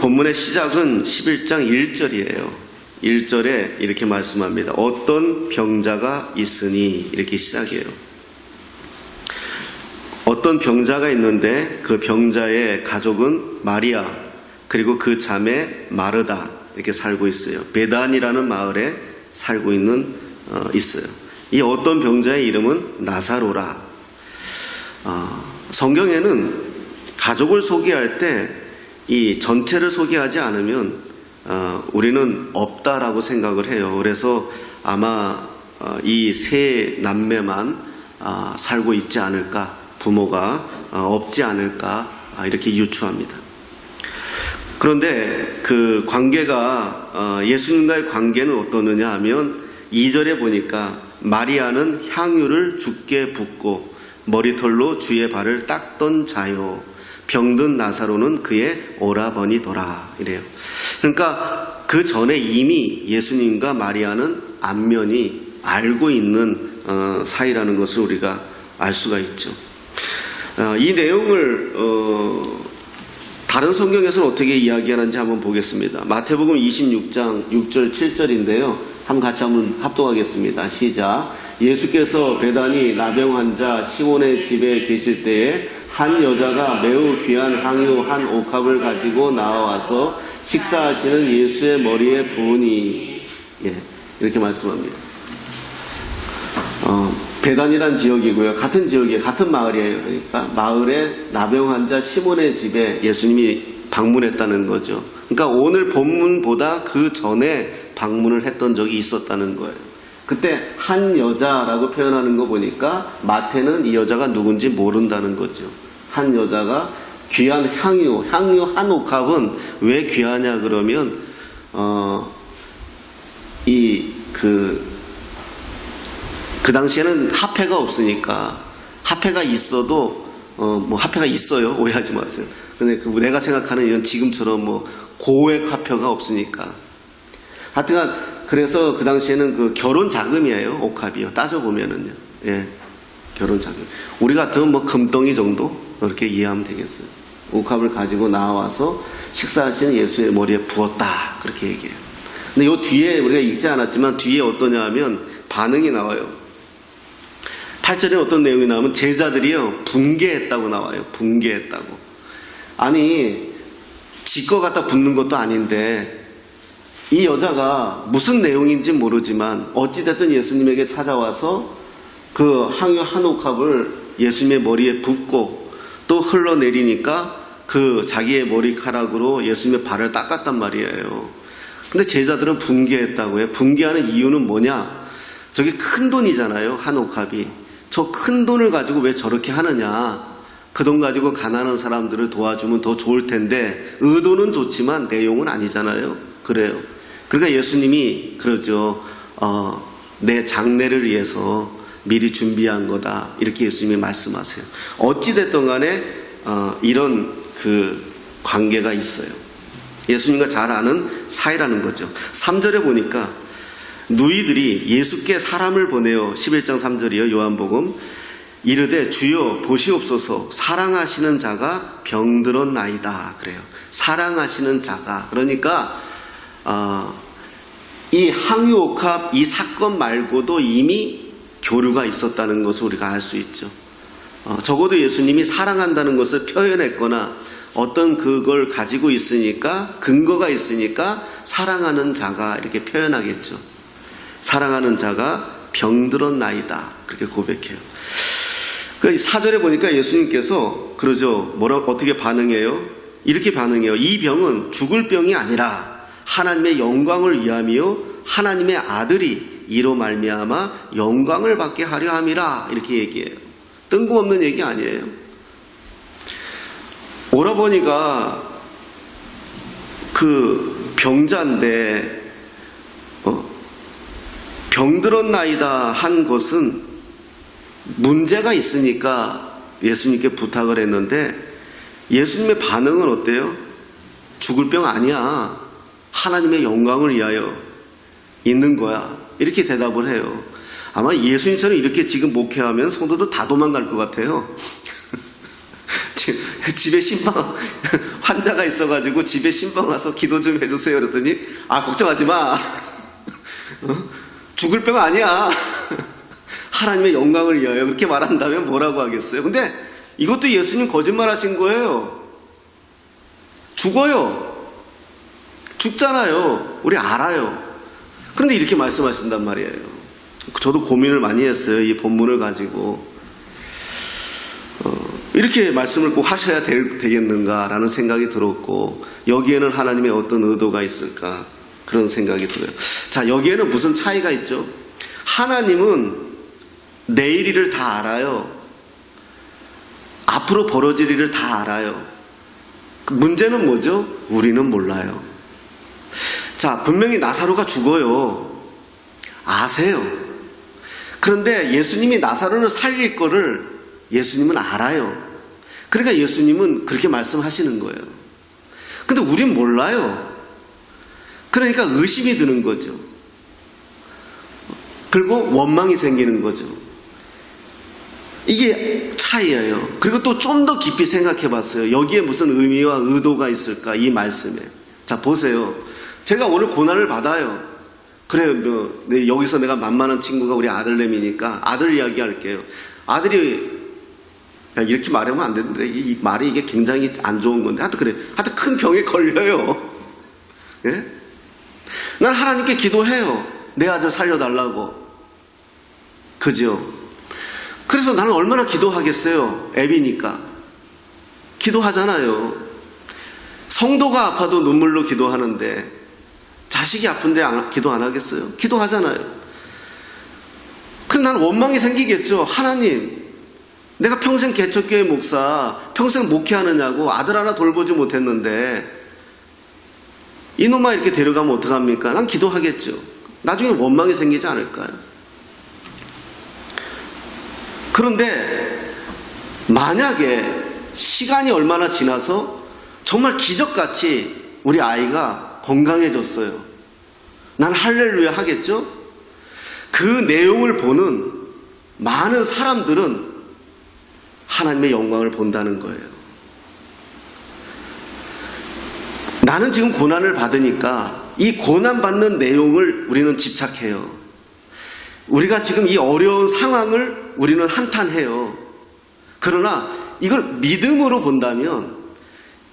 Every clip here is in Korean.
본문의 시작은 11장 1절이에요. 1절에 이렇게 말씀합니다. 어떤 병자가 있으니, 이렇게 시작해요. 어떤 병자가 있는데 그 병자의 가족은 마리아 그리고 그 자매 마르다 이렇게 살고 있어요. 베단이라는 마을에 살고 있어요. 이 어떤 병자의 이름은 나사로라. 성경에는 가족을 소개할 때 이 전체를 소개하지 않으면 우리는 없다라고 생각을 해요. 그래서 아마 이 세 남매만 살고 있지 않을까, 부모가 없지 않을까, 이렇게 유추합니다. 그런데 그 관계가 예수님과의 관계는 어떠느냐 하면 2절에 보니까 마리아는 향유를 주께 붓고 머리털로 주의 발을 닦던 자요, 병든 나사로는 그의 오라버니더라, 이래요. 그러니까 그 전에 이미 예수님과 마리아는 안면이 알고 있는 사이라는 것을 우리가 알 수가 있죠. 이 내용을 다른 성경에서는 어떻게 이야기하는지 한번 보겠습니다. 마태복음 26장 6절 7절인데요. 같이 한번 합독하겠습니다. 시작. 예수께서 베다니 나병 환자 시몬의 집에 계실 때에 한 여자가 매우 귀한 향유 한 옥합을 가지고 나와서 식사하시는 예수의 머리에 부으니, 이렇게 말씀합니다. 베단이란 지역이고요. 같은 지역이에요. 같은 마을이에요. 그러니까 마을에 나병 환자 시몬의 집에 예수님이 방문했다는 거죠. 그러니까 오늘 본문보다 그 전에 방문을 했던 적이 있었다는 거예요. 그때 한 여자라고 표현하는 거 보니까 마태는 이 여자가 누군지 모른다는 거죠. 한 여자가 귀한 향유 한 옥합은 왜 귀하냐 그러면 그 당시에는 화폐가 없으니까, 화폐가 있어도 화폐가 있어요. 오해하지 마세요. 근데 내가 생각하는 이런 지금처럼 고액 화폐가 없으니까. 하여튼간 그래서 그 당시에는 그 결혼 자금이에요. 옥합이요. 따져보면은요. 결혼 자금. 우리 같으면 금덩이 정도 그렇게 이해하면 되겠어요. 옥합을 가지고 나와서 식사하시는 예수의 머리에 부었다, 그렇게 얘기해요. 근데 요 뒤에 우리가 읽지 않았지만 뒤에 어떠냐 하면 반응이 나와요. 8절에 어떤 내용이 나오면 제자들이요 붕괴했다고 나와요. 붕괴했다고. 아니 지 거 갖다 붓는 것도 아닌데 이 여자가 무슨 내용인지 모르지만 어찌됐든 예수님에게 찾아와서 그 향유 한 옥합을 예수님의 머리에 붓고 또 흘러내리니까 그 자기의 머리카락으로 예수님의 발을 닦았단 말이에요. 근데 제자들은 붕괴했다고 해요. 붕괴하는 이유는 뭐냐? 저게 큰 돈이잖아요. 한 옥합이. 저 큰 돈을 가지고 왜 저렇게 하느냐? 그 돈 가지고 가난한 사람들을 도와주면 더 좋을 텐데 의도는 좋지만 내용은 아니잖아요. 그래요. 그러니까 예수님이 그러죠. 내 장례를 위해서 미리 준비한 거다, 이렇게 예수님이 말씀하세요. 어찌됐든 간에 이런 그 관계가 있어요. 예수님과 잘 아는 사이라는 거죠. 3절에 보니까 누이들이 예수께 사람을 보내요. 11장 3절이요. 요한복음. 이르되 주여 보시옵소서 사랑하시는 자가 병들었나이다, 그래요. 사랑하시는 자가. 그러니까 이 향유옥합 이 사건 말고도 이미 교류가 있었다는 것을 우리가 알 수 있죠. 적어도 예수님이 사랑한다는 것을 표현했거나 어떤 그걸 가지고 있으니까, 근거가 있으니까 사랑하는 자가 이렇게 표현하겠죠. 사랑하는 자가 병들었나이다, 그렇게 고백해요. 그 4절에 보니까 예수님께서 그러죠. 어떻게 반응해요? 이렇게 반응해요. 이 병은 죽을 병이 아니라 하나님의 영광을 위함이요 하나님의 아들이 이로 말미암아 영광을 받게 하려 함이라, 이렇게 얘기해요. 뜬금없는 얘기 아니에요. 오라버니가 그 병자인데 병들었나이다 한 것은 문제가 있으니까 예수님께 부탁을 했는데 예수님의 반응은 어때요? 죽을 병 아니야. 하나님의 영광을 위하여 있는 거야. 이렇게 대답을 해요. 아마 예수님처럼 이렇게 지금 목회하면 성도들 다 도망갈 것 같아요. 집에 신방 환자가 있어가지고 집에 신방 와서 기도 좀 해주세요 그랬더니 걱정하지 마. 죽을 병 아니야. 하나님의 영광을 위하여 그렇게 말한다면 뭐라고 하겠어요. 근데 이것도 예수님 거짓말 하신 거예요. 죽어요. 죽잖아요. 우리 알아요. 그런데 이렇게 말씀하신단 말이에요. 저도 고민을 많이 했어요. 이 본문을 가지고 이렇게 말씀을 꼭 하셔야 되겠는가라는 생각이 들었고, 여기에는 하나님의 어떤 의도가 있을까 그런 생각이 들어요. 자, 여기에는 무슨 차이가 있죠? 하나님은 내일 일을 다 알아요. 앞으로 벌어질 일을 다 알아요. 문제는 뭐죠? 우리는 몰라요. 자, 분명히 나사로가 죽어요. 아세요. 그런데 예수님이 나사로를 살릴 거를 예수님은 알아요. 그러니까 예수님은 그렇게 말씀하시는 거예요. 근데 우린 몰라요. 그러니까 의심이 드는 거죠. 그리고 원망이 생기는 거죠. 이게 차이예요. 그리고 또 좀 더 깊이 생각해 봤어요. 여기에 무슨 의미와 의도가 있을까, 이 말씀에. 자, 보세요. 제가 오늘 고난을 받아요. 그래요. 여기서 내가 만만한 친구가 우리 아들내미니까 아들 이야기 할게요. 아들이, 이렇게 말하면 안 되는데, 이 말이 이게 굉장히 안 좋은 건데, 하여튼 그래. 하여튼 큰 병에 걸려요. 예? 난 하나님께 기도해요. 내 아들 살려달라고. 그죠? 그래서 나는 얼마나 기도하겠어요. 애비니까. 기도하잖아요. 성도가 아파도 눈물로 기도하는데, 자식이 아픈데 기도 안 하겠어요? 기도하잖아요. 근데 난 원망이 생기겠죠. 하나님, 내가 평생 개척교회 목사, 평생 목회하느냐고 아들 하나 돌보지 못했는데 이놈아 이렇게 데려가면 어떡합니까? 난 기도하겠죠. 나중에 원망이 생기지 않을까요? 그런데 만약에 시간이 얼마나 지나서 정말 기적같이 우리 아이가 건강해졌어요. 난 할렐루야 하겠죠? 그 내용을 보는 많은 사람들은 하나님의 영광을 본다는 거예요. 나는 지금 고난을 받으니까 이 고난받는 내용을 우리는 집착해요. 우리가 지금 이 어려운 상황을 우리는 한탄해요. 그러나 이걸 믿음으로 본다면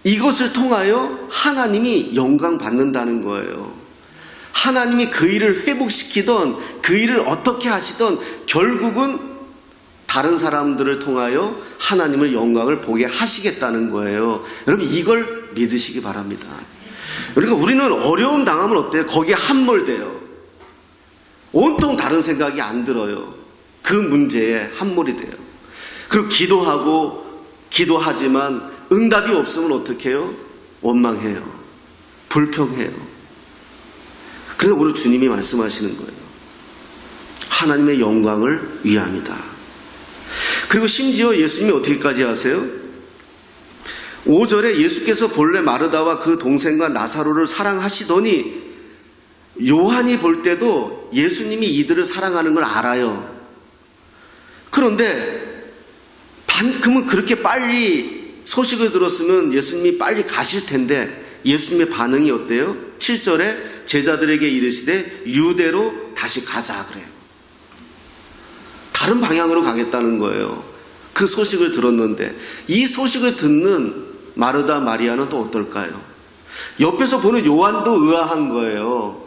이것을 통하여 하나님이 영광 받는다는 거예요. 하나님이 그 일을 회복시키던 그 일을 어떻게 하시던 결국은 다른 사람들을 통하여 하나님의 영광을 보게 하시겠다는 거예요. 여러분 이걸 믿으시기 바랍니다. 그러니까 우리는 어려움 당하면 어때요? 거기에 함몰돼요. 온통 다른 생각이 안 들어요. 그 문제에 함몰이 돼요. 그리고 기도하지만 응답이 없으면 어떻게 해요? 원망해요. 불평해요. 그래서 오늘 주님이 말씀하시는 거예요. 하나님의 영광을 위함이다. 그리고 심지어 예수님이 어떻게까지 하세요? 5절에 예수께서 본래 마르다와 그 동생과 나사로를 사랑하시더니 요한이 볼 때도 예수님이 이들을 사랑하는 걸 알아요. 그런데 그러면 그렇게 빨리 소식을 들었으면 예수님이 빨리 가실 텐데 예수님의 반응이 어때요? 7절에 제자들에게 이르시되 유대로 다시 가자 그래요. 다른 방향으로 가겠다는 거예요. 그 소식을 들었는데 이 소식을 듣는 마르다 마리아는 또 어떨까요? 옆에서 보는 요한도 의아한 거예요.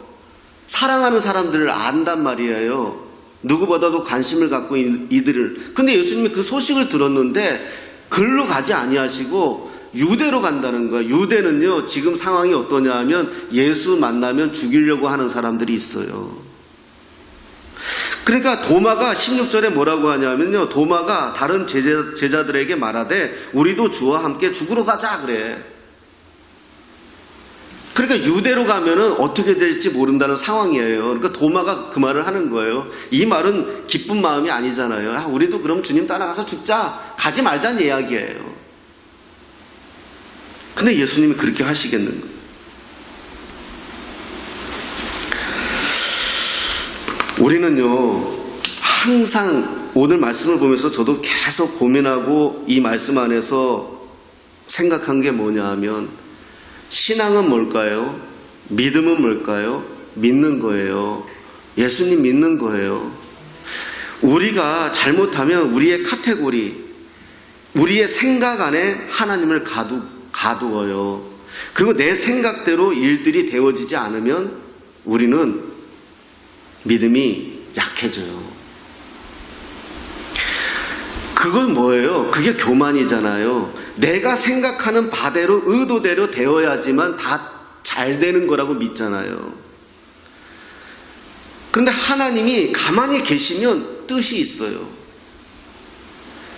사랑하는 사람들을 안단 말이에요. 누구보다도 관심을 갖고 이들을. 근데 예수님이 그 소식을 들었는데 글로 가지 아니하시고 유대로 간다는 거예요. 유대는요 지금 상황이 어떠냐 하면 예수 만나면 죽이려고 하는 사람들이 있어요. 그러니까 도마가 16절에 뭐라고 하냐면요, 도마가 다른 제자들에게 말하되 우리도 주와 함께 죽으러 가자 그래. 그러니까 유대로 가면은 어떻게 될지 모른다는 상황이에요. 그러니까 도마가 그 말을 하는 거예요. 이 말은 기쁜 마음이 아니잖아요. 우리도 그럼 주님 따라가서 죽자, 가지 말자는 이야기예요. 근데 예수님이 그렇게 하시겠는 거예요. 우리는요 항상 오늘 말씀을 보면서 저도 계속 고민하고 이 말씀 안에서 생각한 게 뭐냐 하면 신앙은 뭘까요? 믿음은 뭘까요? 믿는 거예요. 예수님 믿는 거예요. 우리가 잘못하면 우리의 카테고리, 우리의 생각 안에 하나님을 가두어요. 그리고 내 생각대로 일들이 되어지지 않으면 우리는 믿음이 약해져요. 그건 뭐예요? 그게 교만이잖아요. 내가 생각하는 바대로 의도대로 되어야지만 다 잘 되는 거라고 믿잖아요. 그런데 하나님이 가만히 계시면 뜻이 있어요.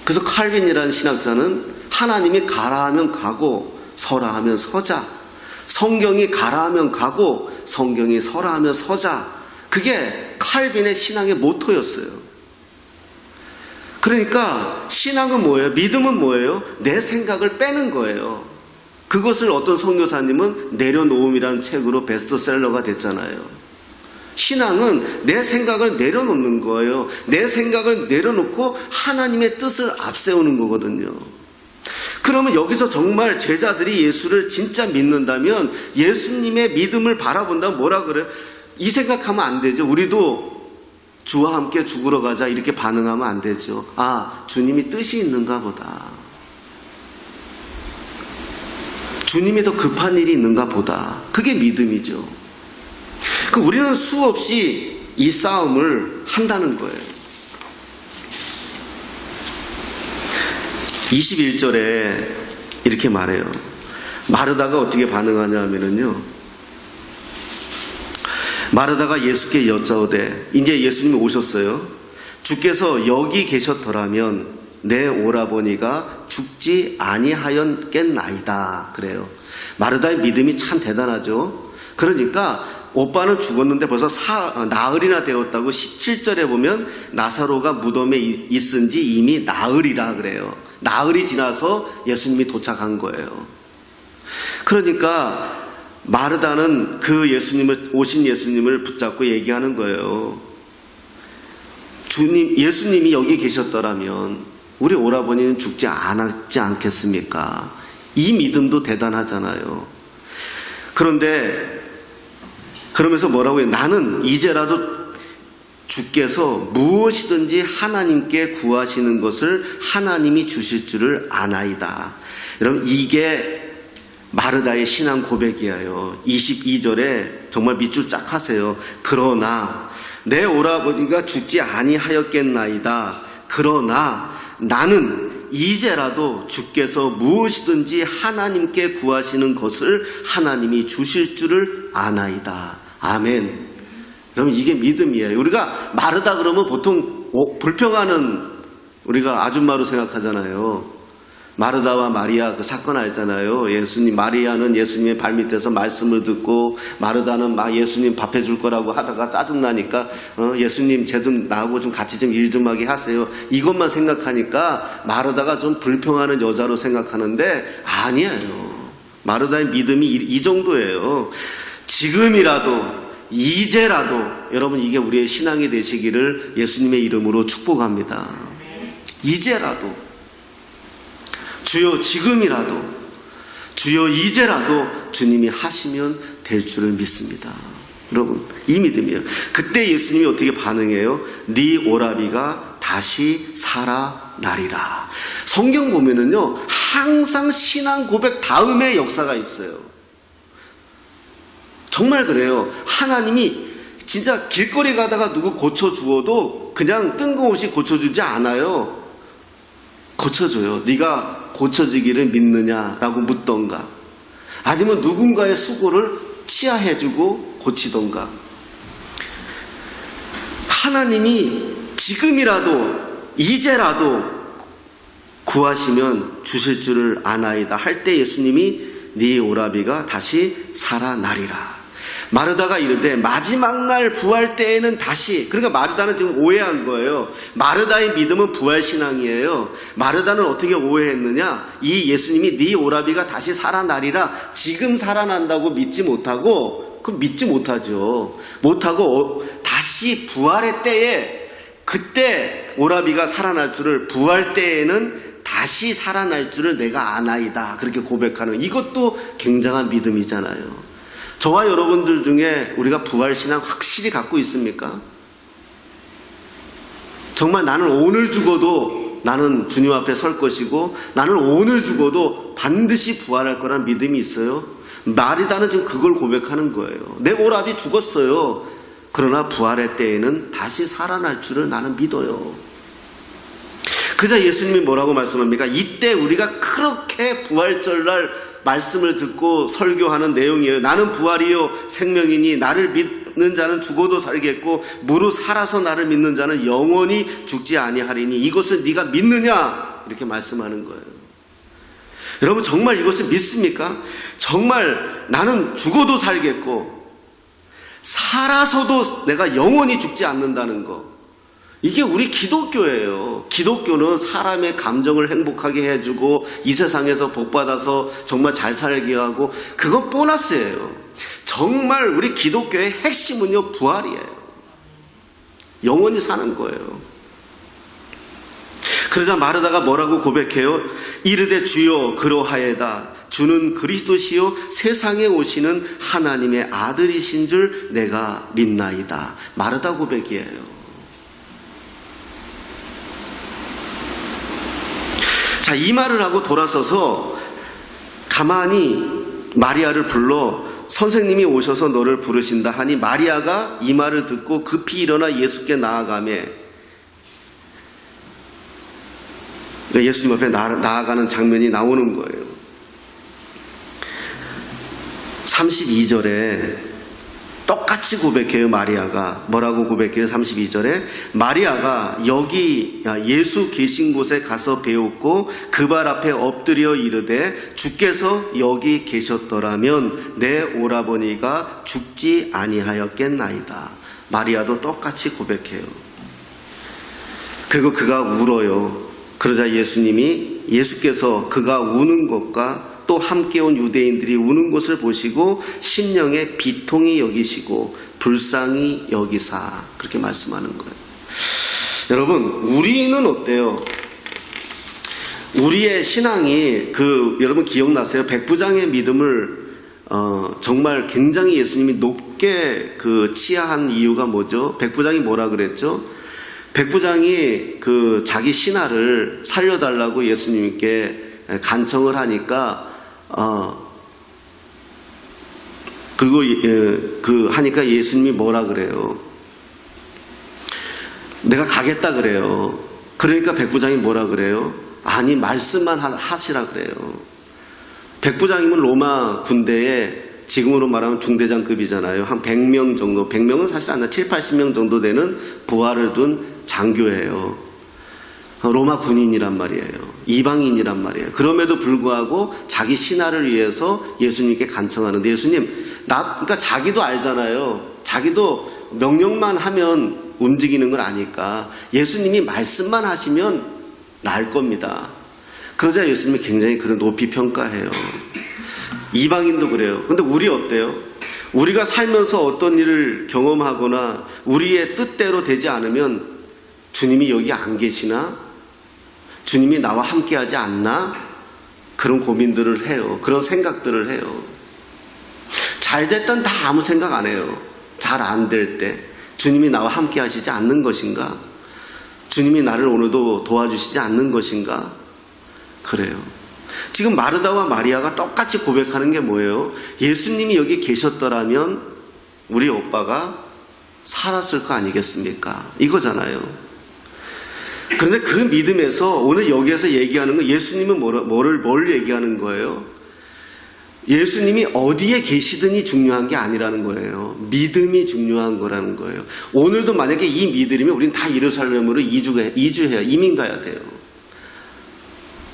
그래서 칼빈이라는 신학자는 하나님이 가라 하면 가고 서라 하면 서자, 성경이 가라 하면 가고 성경이 서라 하면 서자, 그게 칼빈의 신앙의 모토였어요. 그러니까 신앙은 뭐예요? 믿음은 뭐예요? 내 생각을 빼는 거예요. 그것을 어떤 선교사님은 내려놓음이라는 책으로 베스트셀러가 됐잖아요. 신앙은 내 생각을 내려놓는 거예요. 내 생각을 내려놓고 하나님의 뜻을 앞세우는 거거든요. 그러면 여기서 정말 제자들이 예수를 진짜 믿는다면, 예수님의 믿음을 바라본다면 뭐라 그래요? 이 생각하면 안 되죠. 우리도 주와 함께 죽으러 가자 이렇게 반응하면 안 되죠. 아, 주님이 뜻이 있는가 보다. 주님이 더 급한 일이 있는가 보다. 그게 믿음이죠. 우리는 수없이 이 싸움을 한다는 거예요. 21절에 이렇게 말해요. 마르다가 어떻게 반응하냐 하면요, 마르다가 예수께 여짜오되, 이제 예수님이 오셨어요. 주께서 여기 계셨더라면 내 오라버니가 죽지 아니하였겠나이다. 그래요. 마르다의 믿음이 참 대단하죠. 그러니까 오빠는 죽었는데 벌써 나흘이나 되었다고 17절에 보면 나사로가 무덤에 있은 지 이미 나흘이라 그래요. 나흘이 지나서 예수님이 도착한 거예요. 그러니까 마르다는 그 오신 예수님을 붙잡고 얘기하는 거예요. 예수님이 여기 계셨더라면 우리 오라버니는 죽지 않겠습니까? 이 믿음도 대단하잖아요. 그런데 그러면서 뭐라고 해요? 나는 이제라도 주께서 무엇이든지 하나님께 구하시는 것을 하나님이 주실 줄을 아나이다. 여러분, 이게 마르다의 신앙 고백이에요. 22절에 정말 밑줄 쫙 하세요. 그러나 내 오라버니가 죽지 아니하였겠나이다. 그러나 나는 이제라도 주께서 무엇이든지 하나님께 구하시는 것을 하나님이 주실 줄을 아나이다. 아멘. 여러분, 이게 믿음이에요. 우리가 마르다 그러면 보통 불평하는, 우리가 아줌마로 생각하잖아요. 마르다와 마리아 그 사건 알잖아요. 마리아는 예수님의 발밑에서 말씀을 듣고, 마르다는 예수님 밥 해줄 거라고 하다가 짜증나니까 예수님 쟤 좀 나하고 좀 같이 좀 일 좀 하게 하세요. 이것만 생각하니까 마르다가 좀 불평하는 여자로 생각하는데 아니에요. 마르다의 믿음이 이 정도예요. 지금이라도, 이제라도, 여러분, 이게 우리의 신앙이 되시기를 예수님의 이름으로 축복합니다. 이제라도, 주여 지금이라도, 주여 이제라도 주님이 하시면 될 줄을 믿습니다. 여러분, 이 믿음이에요. 그때 예수님이 어떻게 반응해요? 네 오라비가 다시 살아나리라. 성경 보면은요, 항상 신앙 고백 다음에 역사가 있어요. 정말 그래요. 하나님이 진짜 길거리 가다가 누구 고쳐주어도 그냥 뜬금없이 고쳐주지 않아요. 고쳐줘요. 네가 고쳐지기를 믿느냐라고 묻던가, 아니면 누군가의 수고를 치하해주고 고치던가. 하나님이 지금이라도, 이제라도 구하시면 주실 줄을 아나이다 할 때 예수님이 네 오라비가 다시 살아나리라. 마르다가 이르되 마지막 날 부활 때에는 다시, 그러니까 마르다는 지금 오해한 거예요. 마르다의 믿음은 부활신앙이에요. 마르다는 어떻게 오해했느냐? 이 예수님이 네 오라비가 다시 살아나리라, 지금 살아난다고 믿지 못하고, 그럼 믿지 못하죠. 못하고 다시 부활의 때에, 그때 오라비가 살아날 줄을, 부활 때에는 다시 살아날 줄을 내가 아나이다. 그렇게 고백하는 이것도 굉장한 믿음이잖아요. 저와 여러분들 중에 우리가 부활신앙 확실히 갖고 있습니까? 정말 나는 오늘 죽어도 나는 주님 앞에 설 것이고 나는 오늘 죽어도 반드시 부활할 거라는 믿음이 있어요? 마리다는 지금 그걸 고백하는 거예요. 내 오라비 죽었어요. 그러나 부활의 때에는 다시 살아날 줄을 나는 믿어요. 그러자 예수님이 뭐라고 말씀합니까? 이때 우리가 그렇게 부활절날 말씀을 듣고 설교하는 내용이에요. 나는 부활이요 생명이니 나를 믿는 자는 죽어도 살겠고 무릇 살아서 나를 믿는 자는 영원히 죽지 아니하리니 이것을 네가 믿느냐? 이렇게 말씀하는 거예요. 여러분 정말 이것을 믿습니까? 정말 나는 죽어도 살겠고 살아서도 내가 영원히 죽지 않는다는 거, 이게 우리 기독교예요. 기독교는 사람의 감정을 행복하게 해주고 이 세상에서 복받아서 정말 잘 살게 하고, 그건 보너스예요. 정말 우리 기독교의 핵심은요 부활이에요. 영원히 사는 거예요. 그러자 마르다가 뭐라고 고백해요? 이르되 주여 그러하에다 주는 그리스도시요 세상에 오시는 하나님의 아들이신 줄 내가 믿나이다. 마르다 고백이에요. 자, 이 말을 하고 돌아서서 가만히 마리아를 불러 선생님이 오셔서 너를 부르신다 하니 마리아가 이 말을 듣고 급히 일어나 예수께 나아가며, 예수님 앞에 나아가는 장면이 나오는 거예요. 32절에 똑같이 고백해요. 마리아가 뭐라고 고백해요? 32절에 마리아가 여기 예수 계신 곳에 가서 배웠고 그 발 앞에 엎드려 이르되 주께서 여기 계셨더라면 내 오라버니가 죽지 아니하였겠나이다. 마리아도 똑같이 고백해요. 그리고 그가 울어요. 그러자 예수께서 그가 우는 것과 또 함께 온 유대인들이 우는 것을 보시고 심령에 비통히 여기시고 불쌍히 여기사, 그렇게 말씀하는 거예요. 여러분, 우리는 어때요? 우리의 신앙이 여러분 기억나세요? 백부장의 믿음을 정말 굉장히 예수님이 높게 치하한 이유가 뭐죠? 백부장이 뭐라 그랬죠? 백부장이 자기 신하를 살려달라고 예수님께 간청을 하니까 그리고 하니까 예수님이 뭐라 그래요? 내가 가겠다 그래요. 그러니까 백부장이 뭐라 그래요? 아니, 말씀만 하시라 그래요. 백부장이면 로마 군대에 지금으로 말하면 중대장급이잖아요. 한 100명 정도, 100명은 사실 안 나, 7, 80명 정도 되는 부하를 둔 장교예요. 로마 군인이란 말이에요. 이방인이란 말이에요. 그럼에도 불구하고 자기 신하를 위해서 예수님께 간청하는데, 예수님, 그러니까 자기도 알잖아요. 자기도 명령만 하면 움직이는 걸 아니까 예수님이 말씀만 하시면 나을 겁니다. 그러자 예수님이 굉장히 그런 높이 평가해요. 이방인도 그래요. 근데 우리 어때요? 우리가 살면서 어떤 일을 경험하거나 우리의 뜻대로 되지 않으면 주님이 여기 안 계시나? 주님이 나와 함께 하지 않나? 그런 고민들을 해요. 그런 생각들을 해요. 잘 됐던 다 아무 생각 안 해요. 잘 안 될 때 주님이 나와 함께 하시지 않는 것인가? 주님이 나를 오늘도 도와주시지 않는 것인가? 그래요. 지금 마르다와 마리아가 똑같이 고백하는 게 뭐예요? 예수님이 여기 계셨더라면 우리 오빠가 살았을 거 아니겠습니까? 이거잖아요. 그런데 그 믿음에서 오늘 여기에서 얘기하는 건, 예수님은 뭘 얘기하는 거예요? 예수님이 어디에 계시든이 중요한 게 아니라는 거예요. 믿음이 중요한 거라는 거예요. 오늘도 만약에 이 믿음이면 우린 다 예루살렘으로 이주해야, 이민 가야 돼요.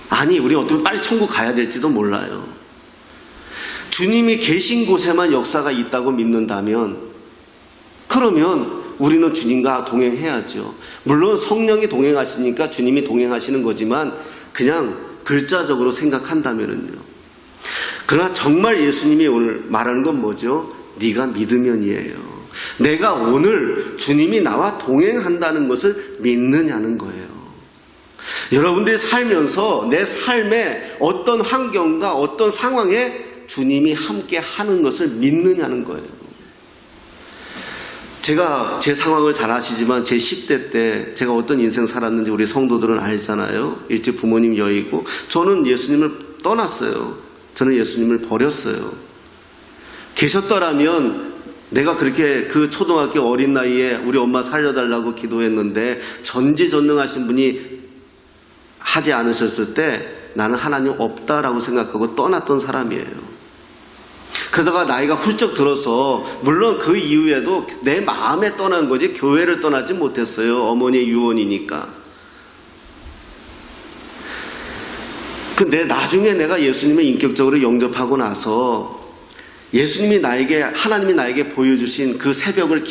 아니, 우리 어쩌면 빨리 천국 가야 될지도 몰라요. 주님이 계신 곳에만 역사가 있다고 믿는다면, 그러면 우리는 주님과 동행해야죠. 물론 성령이 동행하시니까 주님이 동행하시는 거지만 그냥 글자적으로 생각한다면은요. 그러나 정말 예수님이 오늘 말하는 건 뭐죠? 네가 믿으면이에요. 내가 오늘 주님이 나와 동행한다는 것을 믿느냐는 거예요. 여러분들이 살면서 내 삶의 어떤 환경과 어떤 상황에 주님이 함께 하는 것을 믿느냐는 거예요. 제가 제 상황을 잘 아시지만 제 10대 때 제가 어떤 인생 살았는지 우리 성도들은 알잖아요. 일찍 부모님 여의고 저는 예수님을 떠났어요. 저는 예수님을 버렸어요. 계셨더라면 내가 그렇게 그 초등학교 어린 나이에 우리 엄마 살려달라고 기도했는데 전지전능하신 분이 하지 않으셨을 때 나는 하나님 없다라고 생각하고 떠났던 사람이에요. 그러다가 나이가 훌쩍 들어서 물론 그 이후에도 내 마음에 떠난 거지 교회를 떠나지 못했어요. 어머니의 유언이니까. 근데 나중에 내가 예수님을 인격적으로 영접하고 나서 예수님이 나에게 하나님이 나에게 보여주신 그 새벽을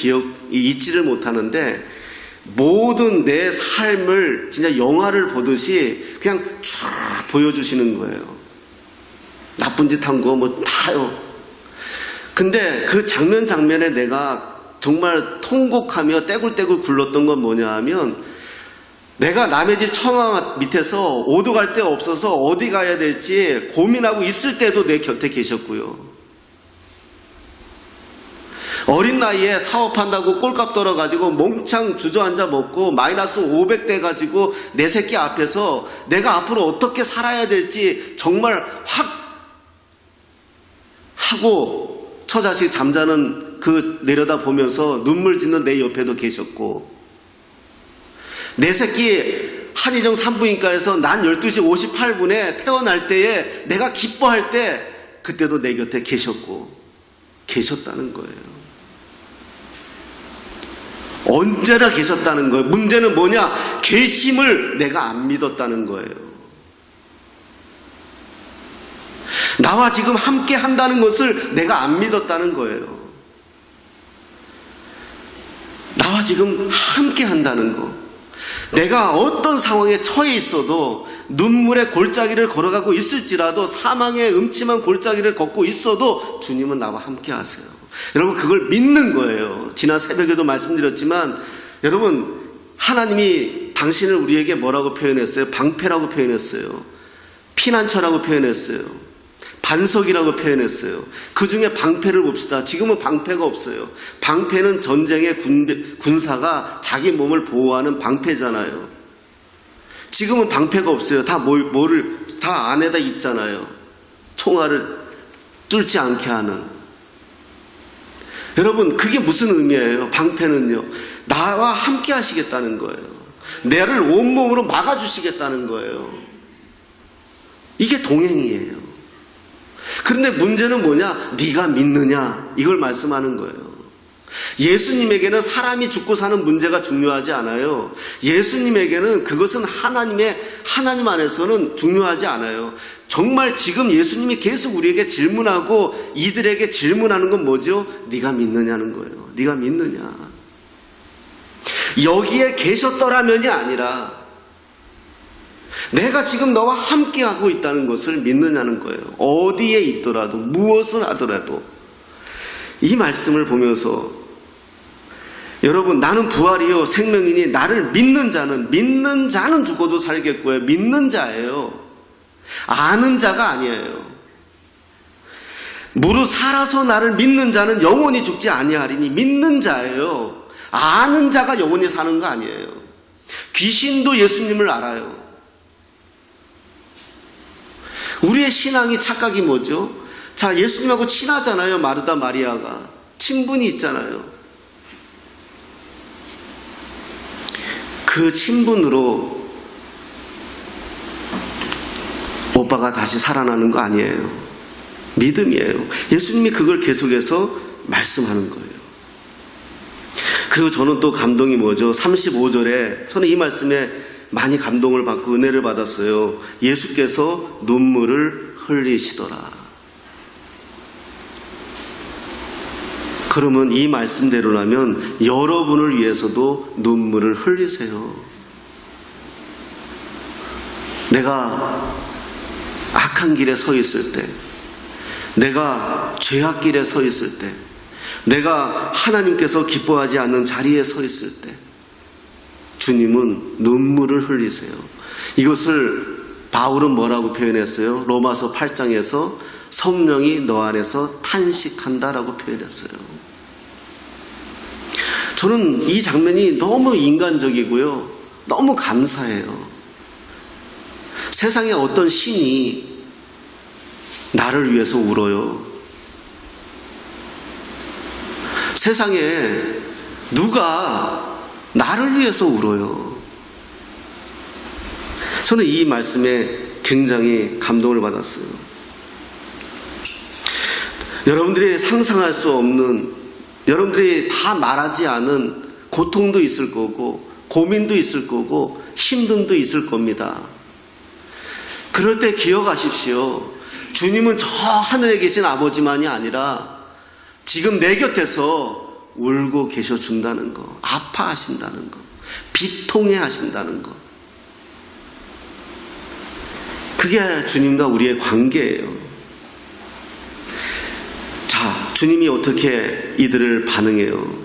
잊지를 못하는데 모든 내 삶을 진짜 영화를 보듯이 그냥 쭉 보여주시는 거예요. 나쁜 짓 한 거 뭐 다요. 근데 그 장면에 내가 정말 통곡하며 떼굴떼굴 굴렀던 건 뭐냐 하면 내가 남의 집 청아 밑에서 오도 갈 데 없어서 어디 가야 될지 고민하고 있을 때도 내 곁에 계셨고요. 어린 나이에 사업한다고 꼴값 떨어가지고 몽창 주저앉아 먹고 마이너스 500 돼가지고 내 새끼 앞에서 내가 앞으로 어떻게 살아야 될지 정말 확 하고 처자식 잠자는 그 내려다 보면서 눈물 짓는 내 옆에도 계셨고 내 새끼 한의정 산부인과에서 난 12시 58분에 태어날 때에 내가 기뻐할 때 그때도 내 곁에 계셨다는 거예요. 언제나 계셨다는 거예요. 문제는 뭐냐? 계심을 내가 안 믿었다는 거예요. 나와 지금 함께 한다는 것을 내가 안 믿었다는 거예요. 나와 지금 함께 한다는 거. 내가 어떤 상황에 처해 있어도 눈물의 골짜기를 걸어가고 있을지라도 사망의 음침한 골짜기를 걷고 있어도 주님은 나와 함께 하세요. 여러분 그걸 믿는 거예요. 지난 새벽에도 말씀드렸지만 여러분 하나님이 당신을 우리에게 뭐라고 표현했어요? 방패라고 표현했어요. 피난처라고 표현했어요. 반석이라고 표현했어요. 그 중에 방패를 봅시다. 지금은 방패가 없어요. 방패는 전쟁의 군사가 자기 몸을 보호하는 방패잖아요. 지금은 방패가 없어요. 다 다 안에다 입잖아요. 총알을 뚫지 않게 하는. 여러분 그게 무슨 의미예요? 방패는요 나와 함께 하시겠다는 거예요. 나를 온몸으로 막아주시겠다는 거예요. 이게 동행이에요. 그런데 문제는 뭐냐? 네가 믿느냐? 이걸 말씀하는 거예요. 예수님에게는 사람이 죽고 사는 문제가 중요하지 않아요. 예수님에게는 그것은 하나님 안에서는 중요하지 않아요. 정말 지금 예수님이 계속 우리에게 질문하고 이들에게 질문하는 건 뭐죠? 네가 믿느냐는 거예요. 네가 믿느냐? 여기에 계셨더라면이 아니라 내가 지금 너와 함께하고 있다는 것을 믿느냐는 거예요. 어디에 있더라도 무엇을 하더라도 이 말씀을 보면서 여러분 나는 부활이요 생명이니 나를 믿는 자는 죽어도 살겠고요. 믿는 자예요. 아는 자가 아니에요. 무릇 살아서 나를 믿는 자는 영원히 죽지 아니하리니 믿는 자예요. 아는 자가 영원히 사는 거 아니에요. 귀신도 예수님을 알아요. 우리의 신앙이 착각이 뭐죠? 자, 예수님하고 친하잖아요. 마르다 마리아가 친분이 있잖아요. 그 친분으로 오빠가 다시 살아나는 거 아니에요. 믿음이에요. 예수님이 그걸 계속해서 말씀하는 거예요. 그리고 저는 또 감동이 뭐죠? 35절에 저는 이 말씀에 많이 감동을 받고 은혜를 받았어요. 예수께서 눈물을 흘리시더라. 그러면 이 말씀대로라면 여러분을 위해서도 눈물을 흘리세요. 내가 악한 길에 서 있을 때, 내가 죄악길에 서 있을 때, 내가 하나님께서 기뻐하지 않는 자리에 서 있을 때 주님은 눈물을 흘리세요. 이것을 바울은 뭐라고 표현했어요? 로마서 8장에서 성령이 너 안에서 탄식한다라고 표현했어요. 저는 이 장면이 너무 인간적이고요. 너무 감사해요. 세상에 어떤 신이 나를 위해서 울어요? 세상에 누가 나를 위해서 울어요? 저는 이 말씀에 굉장히 감동을 받았어요. 여러분들이 상상할 수 없는, 여러분들이 다 말하지 않은 고통도 있을 거고 고민도 있을 거고 힘듦도 있을 겁니다. 그럴 때 기억하십시오. 주님은 저 하늘에 계신 아버지만이 아니라 지금 내 곁에서 울고 계셔준다는 거, 아파하신다는 거, 비통해 하신다는 거. 그게 주님과 우리의 관계예요. 자, 주님이 어떻게 이들을 반응해요?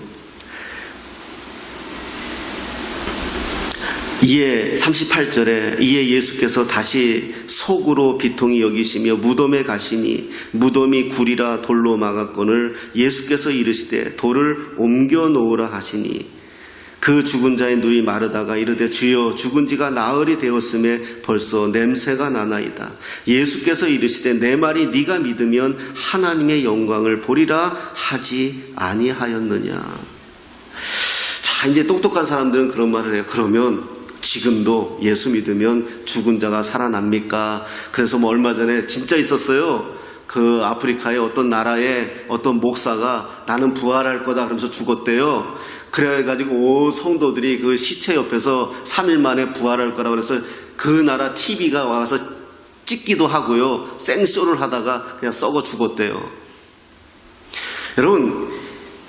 이에 38절에 이에 예수께서 다시 속으로 비통히 여기시며 무덤에 가시니 무덤이 굴이라 돌로 막았거늘 예수께서 이르시되 돌을 옮겨 놓으라 하시니 그 죽은 자의 눈이 마르다가 이르되 주여 죽은 지가 나흘이 되었음에 벌써 냄새가 나나이다. 예수께서 이르시되 내 말이 네가 믿으면 하나님의 영광을 보리라 하지 아니하였느냐. 자, 이제 똑똑한 사람들은 그런 말을 해요. 그러면 지금도 예수 믿으면 죽은 자가 살아납니까? 그래서 뭐 얼마 전에 진짜 있었어요. 그 아프리카의 어떤 나라의 어떤 목사가 나는 부활할 거다 그러면서 죽었대요. 그래가지고 온 성도들이 그 시체 옆에서 3일 만에 부활할 거라고 그래서 그 나라 TV가 와서 찍기도 하고요. 생쇼를 하다가 그냥 썩어 죽었대요. 여러분,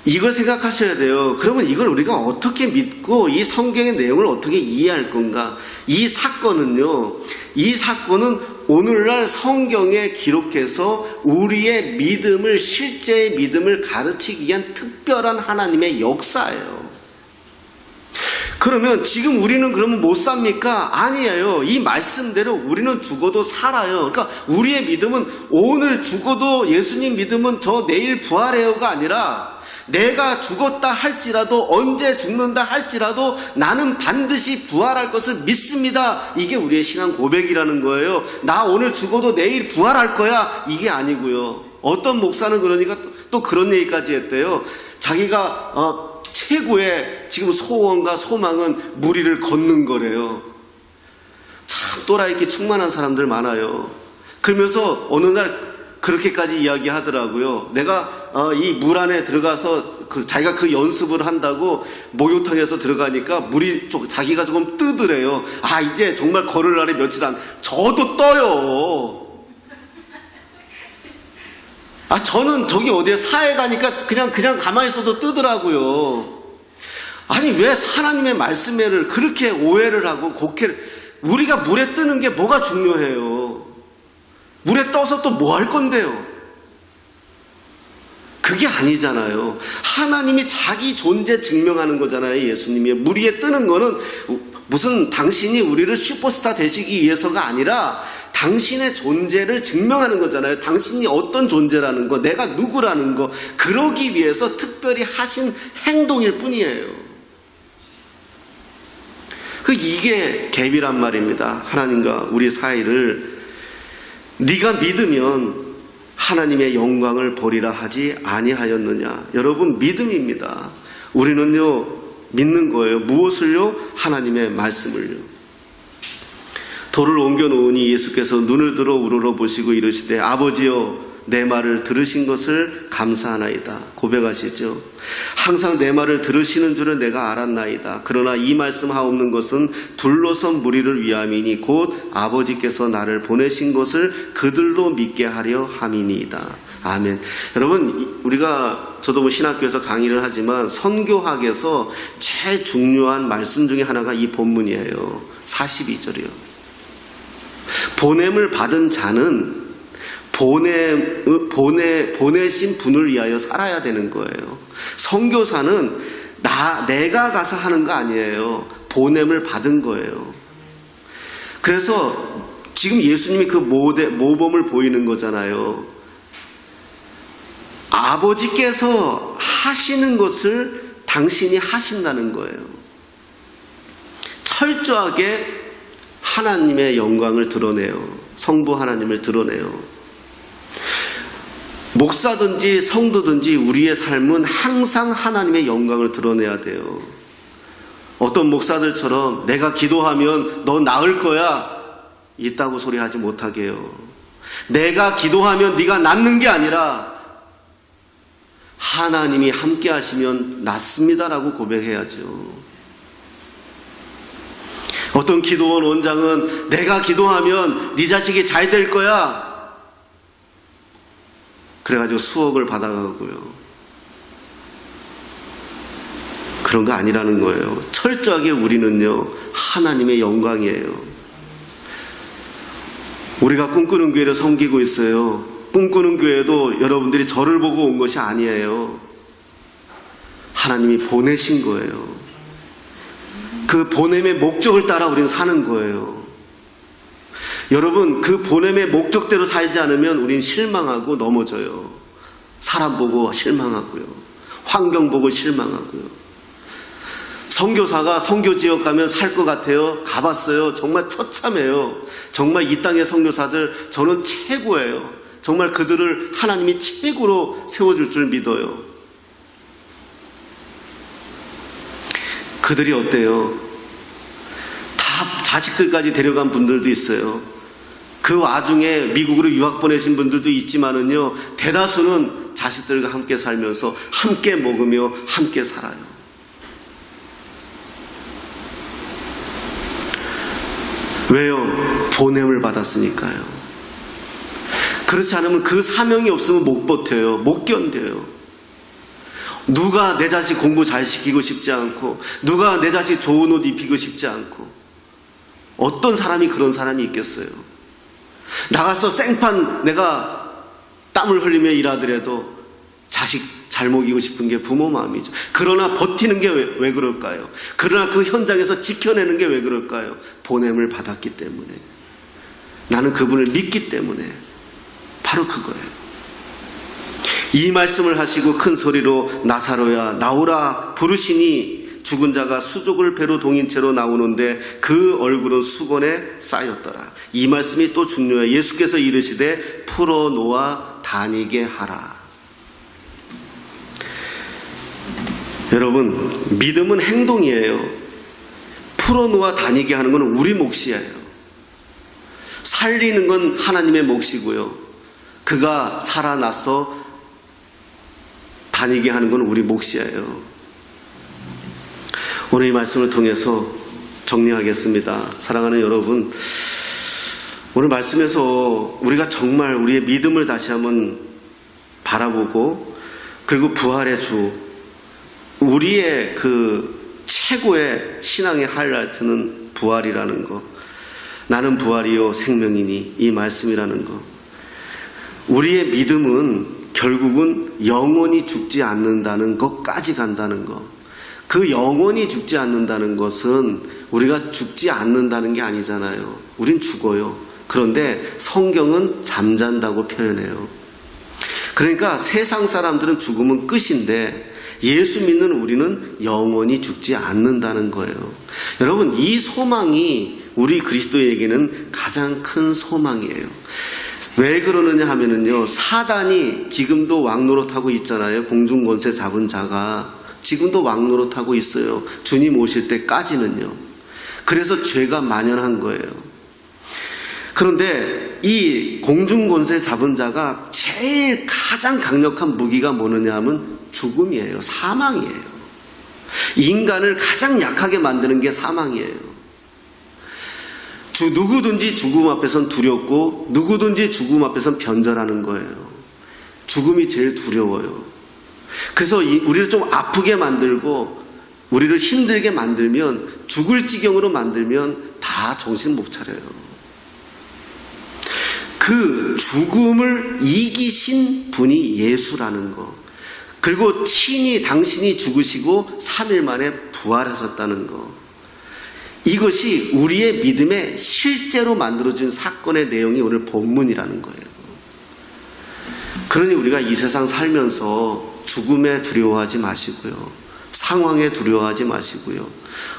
이걸 생각하셔야 돼요. 그러면 이걸 우리가 어떻게 믿고 이 성경의 내용을 어떻게 이해할 건가? 이 사건은 오늘날 성경에 기록해서 우리의 믿음을, 실제의 믿음을 가르치기 위한 특별한 하나님의 역사예요. 그러면 지금 우리는 그러면 못 삽니까? 아니에요. 이 말씀대로 우리는 죽어도 살아요. 그러니까 우리의 믿음은 오늘 죽어도 예수님 믿음은 저 내일 부활해요가 아니라 내가 죽었다 할지라도 언제 죽는다 할지라도 나는 반드시 부활할 것을 믿습니다. 이게 우리의 신앙 고백이라는 거예요. 나 오늘 죽어도 내일 부활할 거야. 이게 아니고요. 어떤 목사는 그러니까 또 그런 얘기까지 했대요. 자기가 최고의 지금 소원과 소망은 무리를 걷는 거래요. 참 또라이끼 충만한 사람들 많아요. 그러면서 어느 날 그렇게까지 이야기하더라고요. 내가 이 물 안에 들어가서 자기가 그 연습을 한다고 목욕탕에서 들어가니까 물이 자기가 조금 뜨더래요. 아, 이제 정말 걸을 날이 며칠 안, 저도 떠요. 아, 저는 저기 어디에 사회 가니까 그냥 가만히 있어도 뜨더라고요. 아니, 왜 하나님의 말씀을 그렇게 오해를 하고 곡해를, 우리가 물에 뜨는 게 뭐가 중요해요? 물에 떠서 또 뭐 할 건데요? 그게 아니잖아요. 하나님이 자기 존재 증명하는 거잖아요. 예수님이. 물 위에 뜨는 거는 무슨 당신이 우리를 슈퍼스타 되시기 위해서가 아니라 당신의 존재를 증명하는 거잖아요. 당신이 어떤 존재라는 거, 내가 누구라는 거, 그러기 위해서 특별히 하신 행동일 뿐이에요. 이게 갭이란 말입니다. 하나님과 우리 사이를. 네가 믿으면 하나님의 영광을 보리라 하지 아니하였느냐. 여러분, 믿음입니다. 우리는요 믿는 거예요. 무엇을요? 하나님의 말씀을요. 돌을 옮겨 놓으니 예수께서 눈을 들어 우러러 보시고 이르시되 아버지여 내 말을 들으신 것을 감사하나이다. 고백하시죠. 항상 내 말을 들으시는 줄은 내가 알았나이다. 그러나 이 말씀하옵는 것은 둘러선 무리를 위함이니 곧 아버지께서 나를 보내신 것을 그들로 믿게 하려 함이니이다. 아멘. 여러분, 저도 뭐 신학교에서 강의를 하지만 선교학에서 제일 중요한 말씀 중에 하나가 이 본문이에요. 42절이요. 보냄을 받은 자는 보내신 분을 위하여 살아야 되는 거예요. 선교사는 내가 가서 하는 거 아니에요. 보냄을 받은 거예요. 그래서 지금 예수님이 그 모범을 보이는 거잖아요. 아버지께서 하시는 것을 당신이 하신다는 거예요. 철저하게 하나님의 영광을 드러내요. 성부 하나님을 드러내요. 목사든지 성도든지 우리의 삶은 항상 하나님의 영광을 드러내야 돼요. 어떤 목사들처럼 내가 기도하면 너 나을 거야 있다고 소리하지 못하게 해요. 내가 기도하면 네가 낫는 게 아니라 하나님이 함께 하시면 낫습니다라고 고백해야죠. 어떤 기도원 원장은 내가 기도하면 네 자식이 잘 될 거야 그래가지고 수억을 받아가고요. 그런 거 아니라는 거예요. 철저하게 우리는요 하나님의 영광이에요. 우리가 꿈꾸는 교회를 섬기고 있어요. 꿈꾸는 교회도 여러분들이 저를 보고 온 것이 아니에요. 하나님이 보내신 거예요. 그 보냄의 목적을 따라 우리는 사는 거예요. 여러분, 그 보냄의 목적대로 살지 않으면 우린 실망하고 넘어져요. 사람 보고 실망하고요. 환경 보고 실망하고요. 선교사가 선교 지역 가면 살 것 같아요. 가봤어요. 정말 처참해요. 정말 이 땅의 선교사들 저는 최고예요. 정말 그들을 하나님이 최고로 세워줄 줄 믿어요. 그들이 어때요? 다 자식들까지 데려간 분들도 있어요. 그 와중에 미국으로 유학 보내신 분들도 있지만은요, 대다수는 자식들과 함께 살면서 함께 먹으며 함께 살아요. 왜요? 보냄을 받았으니까요. 그렇지 않으면 그 사명이 없으면 못 버텨요. 못 견뎌요. 누가 내 자식 공부 잘 시키고 싶지 않고, 누가 내 자식 좋은 옷 입히고 싶지 않고, 어떤 사람이 그런 사람이 있겠어요? 나가서 생판 내가 땀을 흘리며 일하더라도 자식 잘 먹이고 싶은 게 부모 마음이죠. 그러나 버티는 게 왜 그럴까요? 그러나 그 현장에서 지켜내는 게 왜 그럴까요? 보냄을 받았기 때문에, 나는 그분을 믿기 때문에, 바로 그거예요. 이 말씀을 하시고 큰 소리로 나사로야 나오라 부르시니 죽은 자가 수족을 배로 동인 채로 나오는데 그 얼굴은 수건에 쌓였더라. 이 말씀이 또 중요해요. 예수께서 이르시되 풀어놓아 다니게 하라. 여러분, 믿음은 행동이에요. 풀어놓아 다니게 하는 건 우리 몫이에요. 살리는 건 하나님의 몫이고요. 그가 살아나서 다니게 하는 건 우리 몫이에요. 오늘 이 말씀을 통해서 정리하겠습니다. 사랑하는 여러분, 오늘 말씀에서 우리가 정말 우리의 믿음을 다시 한번 바라보고, 그리고 부활의 주, 우리의 그 최고의 신앙의 하이라이트는 부활이라는 거, 나는 부활이요 생명이니, 이 말씀이라는 거. 우리의 믿음은 결국은 영원히 죽지 않는다는 것까지 간다는 거. 그 영원히 죽지 않는다는 것은 우리가 죽지 않는다는 게 아니잖아요. 우린 죽어요. 그런데 성경은 잠잔다고 표현해요. 그러니까 세상 사람들은 죽으면 끝인데 예수 믿는 우리는 영원히 죽지 않는다는 거예요. 여러분, 이 소망이 우리 그리스도에게는 가장 큰 소망이에요. 왜 그러느냐 하면은요, 사단이 지금도 왕노릇하고 있잖아요. 공중권세 잡은 자가 지금도 왕노릇하고 있어요. 주님 오실 때까지는요. 그래서 죄가 만연한 거예요. 그런데 이 공중권세 잡은 자가 제일 가장 강력한 무기가 뭐느냐 하면 죽음이에요. 사망이에요. 인간을 가장 약하게 만드는 게 사망이에요. 누구든지 죽음 앞에선 두렵고 누구든지 죽음 앞에선 변절하는 거예요. 죽음이 제일 두려워요. 그래서 우리를 좀 아프게 만들고 우리를 힘들게 만들면, 죽을 지경으로 만들면 다 정신 못 차려요. 그 죽음을 이기신 분이 예수라는 거, 그리고 친히 당신이 죽으시고 3일 만에 부활하셨다는 거, 이것이 우리의 믿음에 실제로 만들어진 사건의 내용이 오늘 본문이라는 거예요. 그러니 우리가 이 세상 살면서 죽음에 두려워하지 마시고요. 상황에 두려워하지 마시고요.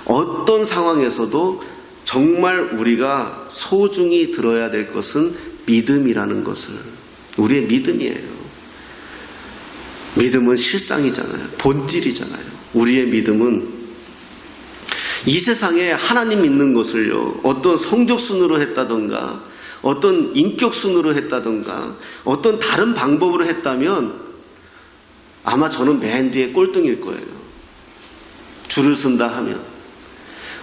어떤 상황에서도 정말 우리가 소중히 들어야 될 것은 믿음이라는 것을, 우리의 믿음이에요. 믿음은 실상이잖아요. 본질이잖아요. 우리의 믿음은 이 세상에 하나님 믿는 것을요, 어떤 성적순으로 했다던가 어떤 인격순으로 했다던가 어떤 다른 방법으로 했다면 아마 저는 맨 뒤에 꼴등일 거예요. 줄을 선다 하면.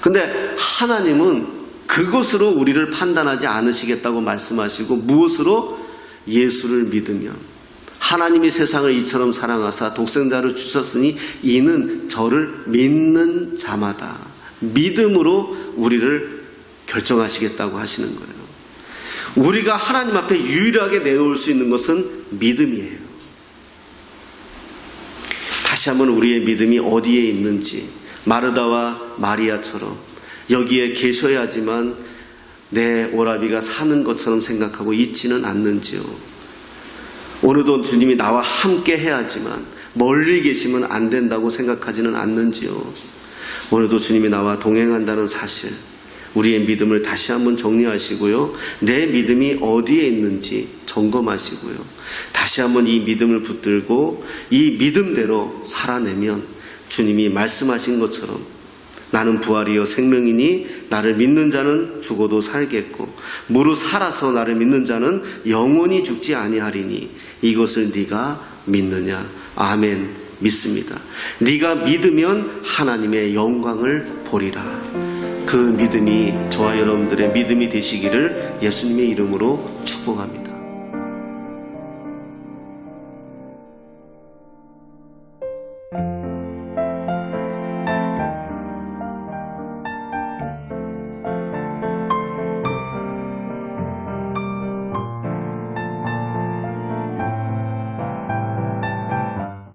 근데 하나님은 그것으로 우리를 판단하지 않으시겠다고 말씀하시고, 무엇으로? 예수를 믿으면. 하나님이 세상을 이처럼 사랑하사 독생자를 주셨으니 이는 저를 믿는 자마다, 믿음으로 우리를 결정하시겠다고 하시는 거예요. 우리가 하나님 앞에 유일하게 내놓을 수 있는 것은 믿음이에요. 다시 한번 우리의 믿음이 어디에 있는지, 마르다와 마리아처럼 여기에 계셔야지만 내 오라비가 사는 것처럼 생각하고 있지는 않는지요. 오늘도 주님이 나와 함께 해야지만 멀리 계시면 안 된다고 생각하지는 않는지요. 오늘도 주님이 나와 동행한다는 사실, 우리의 믿음을 다시 한번 정리하시고요. 내 믿음이 어디에 있는지 점검하시고요. 다시 한번 이 믿음을 붙들고 이 믿음대로 살아내면 주님이 말씀하신 것처럼 나는 부활이요 생명이니 나를 믿는 자는 죽어도 살겠고 무릇 살아서 나를 믿는 자는 영원히 죽지 아니하리니 이것을 네가 믿느냐? 아멘. 믿습니다. 네가 믿으면 하나님의 영광을 보리라. 그 믿음이 저와 여러분들의 믿음이 되시기를 예수님의 이름으로 축복합니다.